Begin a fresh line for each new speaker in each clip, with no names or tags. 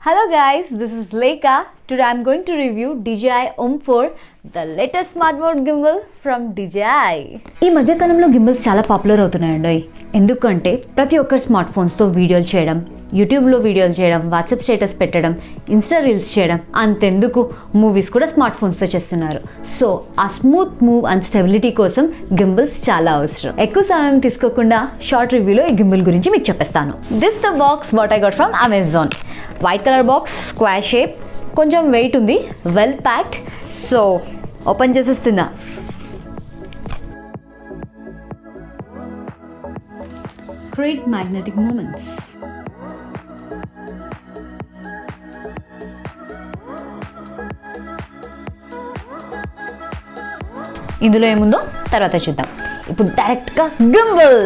Hello guys, this is Lekha. Today I'm going to review DJI OM 4, the latest smart mode gimbal from DJI. ఈ మధ్య కాలంలో గిmbals చాలా popular అవుతున్నాయండి. ఎందుకంటే ప్రతి ఒక్కరు స్మార్ట్ ఫోన్స్తో వీడియోలు చేయడం, యూట్యూబ్లో వీడియోలు చేయడం, వాట్సాప్ స్టేటస్ పెట్టడం, ఇన్స్టా రీల్స్ చేయడం, అంతెందుకు మూవీస్ కూడా స్మార్ట్ ఫోన్స్తో చేస్తున్నారు. సో ఆ స్మూత్ మూవ్ అండ్ స్టెబిలిటీ కోసం గిmbals చాలా అవసరం. ఎక్కువ సమయం తీసుకోకుండా షార్ట్ రివ్యూలో ఈ గిmbal గురించి మీకు చెప్పేస్తాను. This the box what I got from Amazon. White colour box, square shape, కొంచెం వెయిట్ ఉంది, వెల్ ప్యాక్డ్. సో ఓపెన్ చేసేస్తున్నా. Create magnetic moments. ఇందులో ఏముందో తర్వాత చూద్దాం. ఇప్పుడు డైరెక్ట్గా gimbal.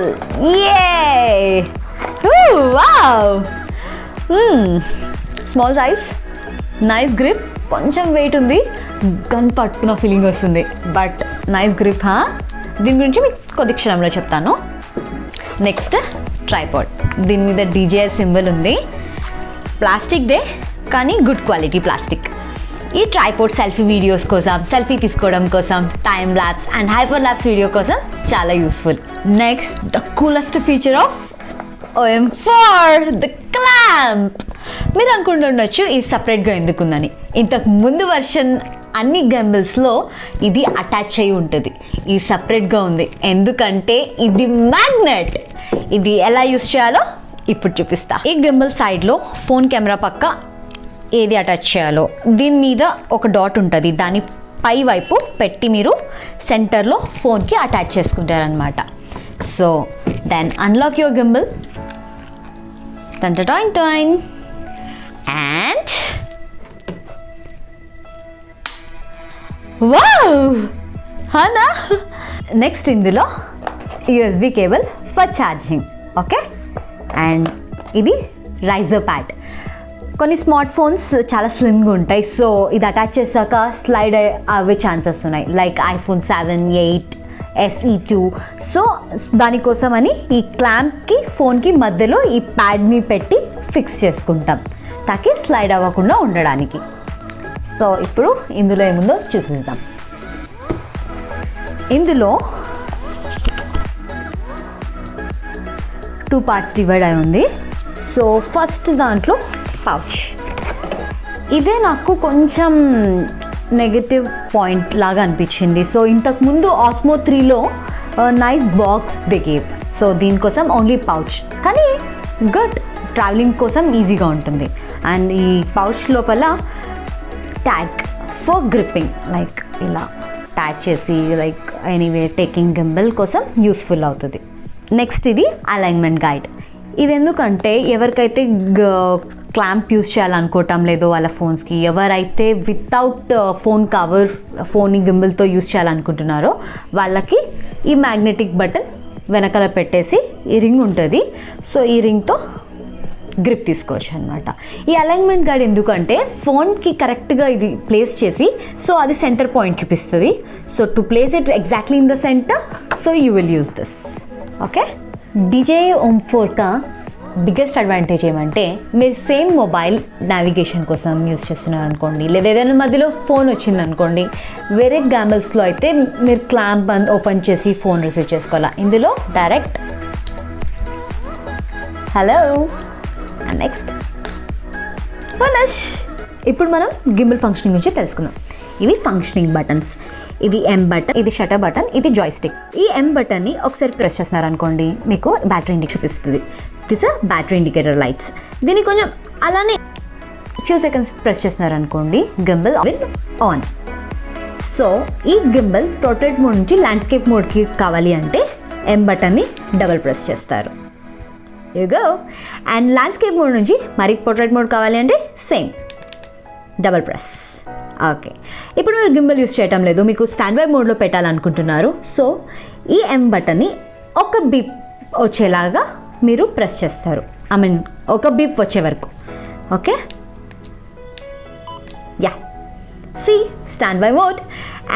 Wow! Small size, nice grip, కొంచెం వెయిట్ ఉంది, గన్ పట్టుకున్న ఫీలింగ్ వస్తుంది, బట్ నైస్ గ్రిప్. దీని గురించి మీకు కొద్ది క్షణంలో చెప్తాను. Next tripod. దీని మీద DJI సింబల్ ఉంది. ప్లాస్టిక్దే కానీ గుడ్ క్వాలిటీ ప్లాస్టిక్. ఈ ట్రైపాడ్ సెల్ఫీ వీడియోస్ కోసం, సెల్ఫీ తీసుకోవడం కోసం, time lapse and hyper lapse video కోసం చాలా useful. Next the coolest feature of OM 4, the clamp. మీరు అనుకుంటుండొచ్చు ఇది సపరేట్గా ఎందుకుందని. ఇంతకు ముందు వర్షన్ అన్ని గింబల్స్లో ఇది అటాచ్ అయి ఉంటుంది. ఇది సపరేట్గా ఉంది ఎందుకంటే ఇది మ్యాగ్నెట్. ఇది ఎలా యూస్ చేయాలో ఇప్పుడు చూపిస్తా. ఈ గింబల్ సైడ్లో ఫోన్ కెమెరా పక్క ఏది అటాచ్ చేయాలో, దీని మీద ఒక డాట్ ఉంటుంది, దాని పై వైపు పెట్టి మీరు సెంటర్లో ఫోన్కి అటాచ్ చేసుకుంటారనమాట. So then unlock your gimbal. టైన్ అండ్ వావ్! హనా నెక్స్ట్ ఇందులో USB cable for charging. Okay, and ఇది రైజర్ ప్యాడ్. కొన్ని స్మార్ట్ ఫోన్స్ చాలా స్లిమ్గా ఉంటాయి, సో ఇది అటాచ్ చేశాక స్లైడ్ అయ్యే ఛాన్సెస్ ఉన్నాయి, లైక్ iPhone 7, 8, SE 2. సో దానికోసమని ఈ క్లాంప్కి ఫోన్కి మధ్యలో ఈ ప్యాడ్ని పెట్టి ఫిక్స్ చేసుకుంటాం, తాకి స్లైడ్ అవ్వకుండా ఉండడానికి. సో ఇప్పుడు ఇందులో ఏముందో చూసేద్దాం. ఇందులో 2 పార్ట్స్ డివైడ్ అయి ఉంది. సో ఫస్ట్ దాంట్లో పౌచ్. ఇదే నాకు కొంచెం నెగటివ్ పాయింట్ లాగా అనిపించింది. సో ఇంతకుముందు ఆస్మో 3లో నైస్ బాక్స్ దిగేవ్. సో దీనికోసం ఓన్లీ పౌచ్, కానీ గుడ్, ట్రావెలింగ్ కోసం ఈజీగా ఉంటుంది. అండ్ ఈ పౌచ్ లోపల ట్యాగ్ ఫర్ గ్రిప్పింగ్, లైక్ ఇలా ట్యాగ్ చేసి లైక్ ఎనీవే టేకింగ్ గింబల్ కోసం యూస్ఫుల్ అవుతుంది. నెక్స్ట్ ఇది అలైన్మెంట్ గైడ్. ఇది ఎందుకంటే ఎవరికైతే క్లాంప్ యూస్ చేయాలనుకోవటం లేదో వాళ్ళ ఫోన్స్కి, ఎవరైతే వితౌట్ ఫోన్ కవర్ ఫోన్ గింబల్తో యూస్ చేయాలనుకుంటున్నారో వాళ్ళకి ఈ మ్యాగ్నెటిక్ బటన్ వెనకాల పెట్టేసి ఈ రింగ్ ఉంటుంది. సో ఈ రింగ్తో గ్రిప్ తీసుకోవచ్చు అనమాట. ఈ అలైన్మెంట్ గైడ్ ఎందుకంటే ఫోన్కి కరెక్ట్గా ఇది ప్లేస్ చేసి, సో అది సెంటర్ పాయింట్ చూపిస్తుంది. So to place it exactly in the centre, so you will use this. Okay, DJI OM 4 biggest advantage ఏమంటే మీరు సేమ్ మొబైల్ నావిగేషన్ కోసం యూస్ చేస్తున్నారు అనుకోండి, లేదా ఏదైనా మధ్యలో ఫోన్ వచ్చింది అనుకోండి, వేరే గింబల్స్లో అయితే మీరు క్లాంప్ ఓపెన్ చేసి ఫోన్ రిసీవ్ చేసుకోవాలా. ఇందులో direct hello and next finish. ఇప్పుడు మనం గింబల్ ఫంక్షనింగ్ గురించి తెలుసుకుందాం. ఇవి ఫంక్షనింగ్ బటన్స్. ఇది M బటన్, ఇది షటర్ బటన్, ఇది జాయ్స్టిక్. ఈ M బటన్ని ఒకసారి ప్రెస్ చేస్తున్నారు అనుకోండి, మీకు బ్యాటరీ ఇండికేటర్ చూపిస్తుంది. This battery indicator lights. దీన్ని కొంచెం అలానే ఫ్యూ సెకండ్స్ ప్రెస్ చేస్తున్నారు అనుకోండి, గింబల్ విల్ ఆన్. సో ఈ గింబల్ పోర్ట్రేట్ మోడ్ నుంచి ల్యాండ్స్కేప్ మోడ్కి కావాలి అంటే M బటన్ని డబుల్ ప్రెస్ చేస్తారు. You go. And landscape mode నుంచి మరి పోర్ట్రేట్ మోడ్ కావాలి అంటే సేమ్ డబుల్ ప్రెస్. ఓకే, ఇప్పుడు మీరు గింబల్ యూస్ చేయటం లేదు, మీకు స్టాండ్ బై మోడ్లో పెట్టాలనుకుంటున్నారు. సో ఈ M బటన్ని ఒక బీప్ వచ్చేలాగా మీరు ప్రెస్ చేస్తారు. ఐ మీన్ ఒక బీప్ వచ్చే వరకు. Okay, yeah, see standby mode.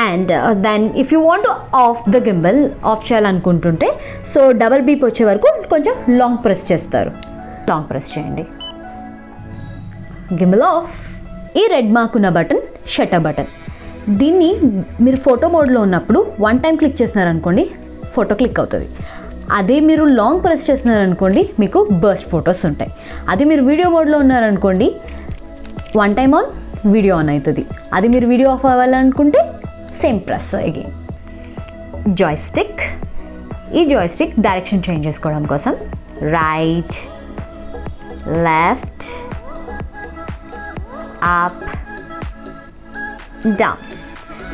And then if you want to off the gimbal, off చేయాలనుకుంటుంటే సో డబల్ బీప్ వచ్చే వరకు కొంచెం లాంగ్ ప్రెస్ చేస్తారు. లాంగ్ ప్రెస్ చేయండి. Gimbal off. ఈ రెడ్ మార్క్ ఉన్న బటన్ షట్టర్ బటన్. దీన్ని మీరు ఫోటో మోడ్లో ఉన్నప్పుడు 1 టైం క్లిక్ చేస్తున్నారనుకోండి ఫోటో క్లిక్ అవుతుంది. అదే మీరు లాంగ్ ప్రెస్ చేస్తున్నారనుకోండి మీకు బర్స్ట్ ఫొటోస్ ఉంటాయి. అదే మీరు వీడియో మోడ్లో ఉన్నారనుకోండి 1 టైం ఆన్ వీడియో ఆన్ అవుతుంది. అది మీరు వీడియో ఆఫ్ అవ్వాలనుకుంటే సేమ్ ప్రెస్ అగైన్. జాయ్స్టిక్. ఈ జాయ్స్టిక్ డైరెక్షన్ చేంజ్ చేసుకోవడం కోసం right, left, up, down.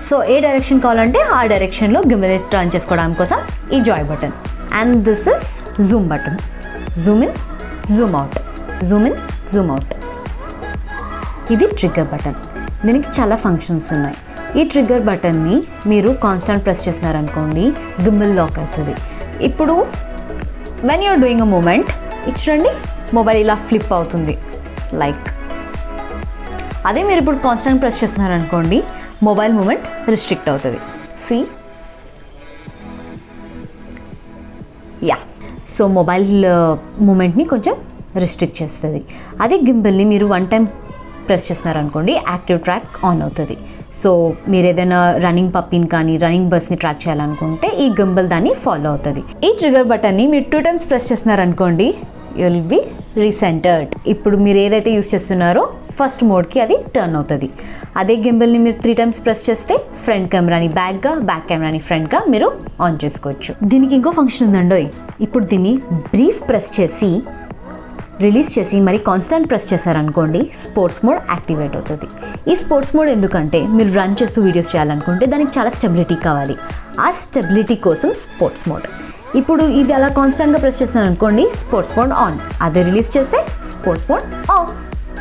So ఏ డైరెక్షన్ కావాలంటే ఆ డైరెక్షన్లో గింబల్ టర్న్ చేసుకోవడం కోసం ఈ joy button. And this is zoom button. Zoom in, zoom out, zoom in, zoom out. ఇది ట్రిగ్గర్ బటన్. దీనికి చాలా ఫంక్షన్స్ ఉన్నాయి. ఈ ట్రిగ్గర్ బటన్ని మీరు కాన్స్టెంట్ ప్రెస్ చేస్తున్నారనుకోండి గింబల్ లాక్ అవుతుంది. ఇప్పుడు when you're doing a moment ఇచ్చండి mobile ఇలా ఫ్లిప్ అవుతుంది లైక్. అదే మీరు ఇప్పుడు కాన్స్టెంట్ ప్రెస్ చేస్తున్నారనుకోండి మొబైల్ మూమెంట్ రిస్ట్రిక్ట్ అవుతుంది. See ya. సో మొబైల్ మూమెంట్ని కొంచెం రిస్ట్రిక్ట్ చేస్తుంది. అదే గింబల్ని మీరు 1 టైం ప్రెస్ చేస్తున్నారనుకోండి యాక్టివ్ ట్రాక్ ఆన్ అవుతుంది. సో మీరు ఏదైనా రన్నింగ్ పప్పీని కానీ రన్నింగ్ బస్ని ట్రాక్ చేయాలనుకుంటే ఈ గింబల్ దాన్ని ఫాలో అవుతుంది. ఈ ట్రిగర్ బటన్ని మీరు 2 టైమ్స్ ప్రెస్ చేస్తున్నారనుకోండి యూ విల్ బి రీసెంటర్డ్. ఇప్పుడు మీరు ఏదైతే యూస్ చేస్తున్నారో ఫస్ట్ మోడ్కి అది టర్న్ అవుతుంది. అదే గింబల్ని మీరు 3 టైమ్స్ ప్రెస్ చేస్తే ఫ్రంట్ కెమెరాని బ్యాక్గా, బ్యాక్ కెమెరాని ఫ్రంట్గా మీరు ఆన్ చేసుకోవచ్చు. దీనికి ఇంకో ఫంక్షన్ ఉందండో. ఇప్పుడు దీన్ని బ్రీఫ్ ప్రెస్ చేసి రిలీజ్ చేసి మరి కాన్స్టెంట్ ప్రెస్ చేశారనుకోండి స్పోర్ట్స్ మోడ్ యాక్టివేట్ అవుతుంది. ఈ స్పోర్ట్స్ మోడ్ ఎందుకంటే మీరు రన్ చేస్తూ వీడియోస్ చేయాలనుకుంటే దానికి చాలా స్టెబిలిటీ కావాలి. ఆ స్టెబిలిటీ కోసం స్పోర్ట్స్ మోడ్. ఇప్పుడు ఇది అలా కాన్స్టెంట్గా ప్రెస్ చేస్తున్నాను అనుకోండి స్పోర్ట్స్ మోడ్ ఆన్. అదే రిలీజ్ చేస్తే స్పోర్ట్స్ మోడ్ ఆఫ్.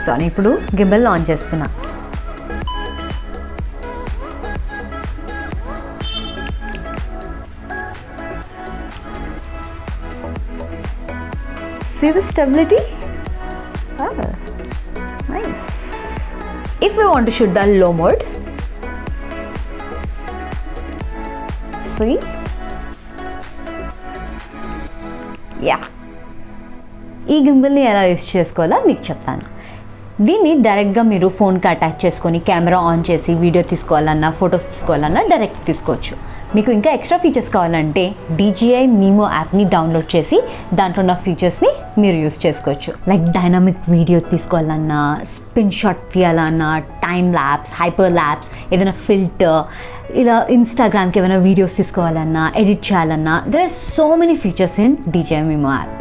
సో నేను ఇప్పుడు గింబల్ ఆన్ చేస్తున్నా. See the stability? Ah, nice. If we want to shoot the low mode, see? Yeah. ఈ గింబల్ని ఎలా యూస్ చేసుకోవాలో మీకు చెప్తాను. దీన్ని డైరెక్ట్గా మీరు ఫోన్కి అటాచ్ చేసుకొని కెమెరా ఆన్ చేసి వీడియో తీసుకోవాలన్నా ఫొటోస్ తీసుకోవాలన్నా డైరెక్ట్ తీసుకోవచ్చు. మీకు ఇంకా ఎక్స్ట్రా ఫీచర్స్ కావాలంటే DJI మీమో యాప్ని డౌన్లోడ్ చేసి దాంట్లో ఉన్న ఫీచర్స్ని మీరు యూస్ చేసుకోవచ్చు. లైక్ డైనమిక్ వీడియో తీసుకోవాలన్నా, స్పిన్ షాట్ తీయాలన్నా, టైమ్ ల్యాబ్స్, హైపర్ ల్యాబ్స్, ఏదైనా ఫిల్టర్, ఇలా ఇన్స్టాగ్రామ్కి ఏమైనా వీడియోస్ తీసుకోవాలన్నా, ఎడిట్ చేయాలన్నా there are so many features in DJI MIMO app.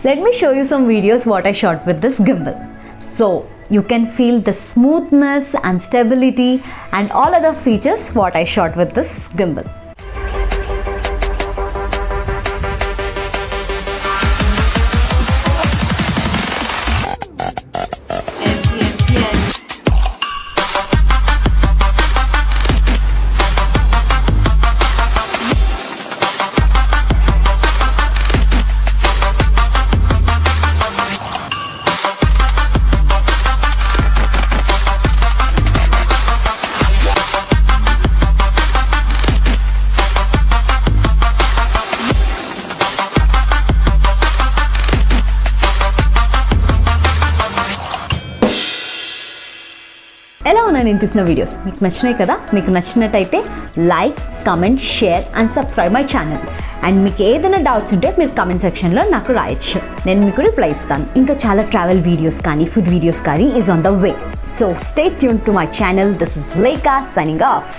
Let me show you some videos what I shot with this gimbal. So you can feel the smoothness and stability and all other features what I shot with this gimbal. ఎలా ఉన్నాయి నేను తీసిన videos? మీకు నచ్చినాయి కదా? మీకు నచ్చినట్టయితే like, comment, share and subscribe my channel. And మీకు ఏదైనా డౌట్స్ ఉంటే మీరు కమెంట్ సెక్షన్లో నాకు రాయొచ్చు, నేను మీకు రిప్లై ఇస్తాను. ఇంకా చాలా ట్రావెల్ వీడియోస్ కానీ ఫుడ్ వీడియోస్ కానీ is on the way. So stay tune to my channel. This is Lekha signing off.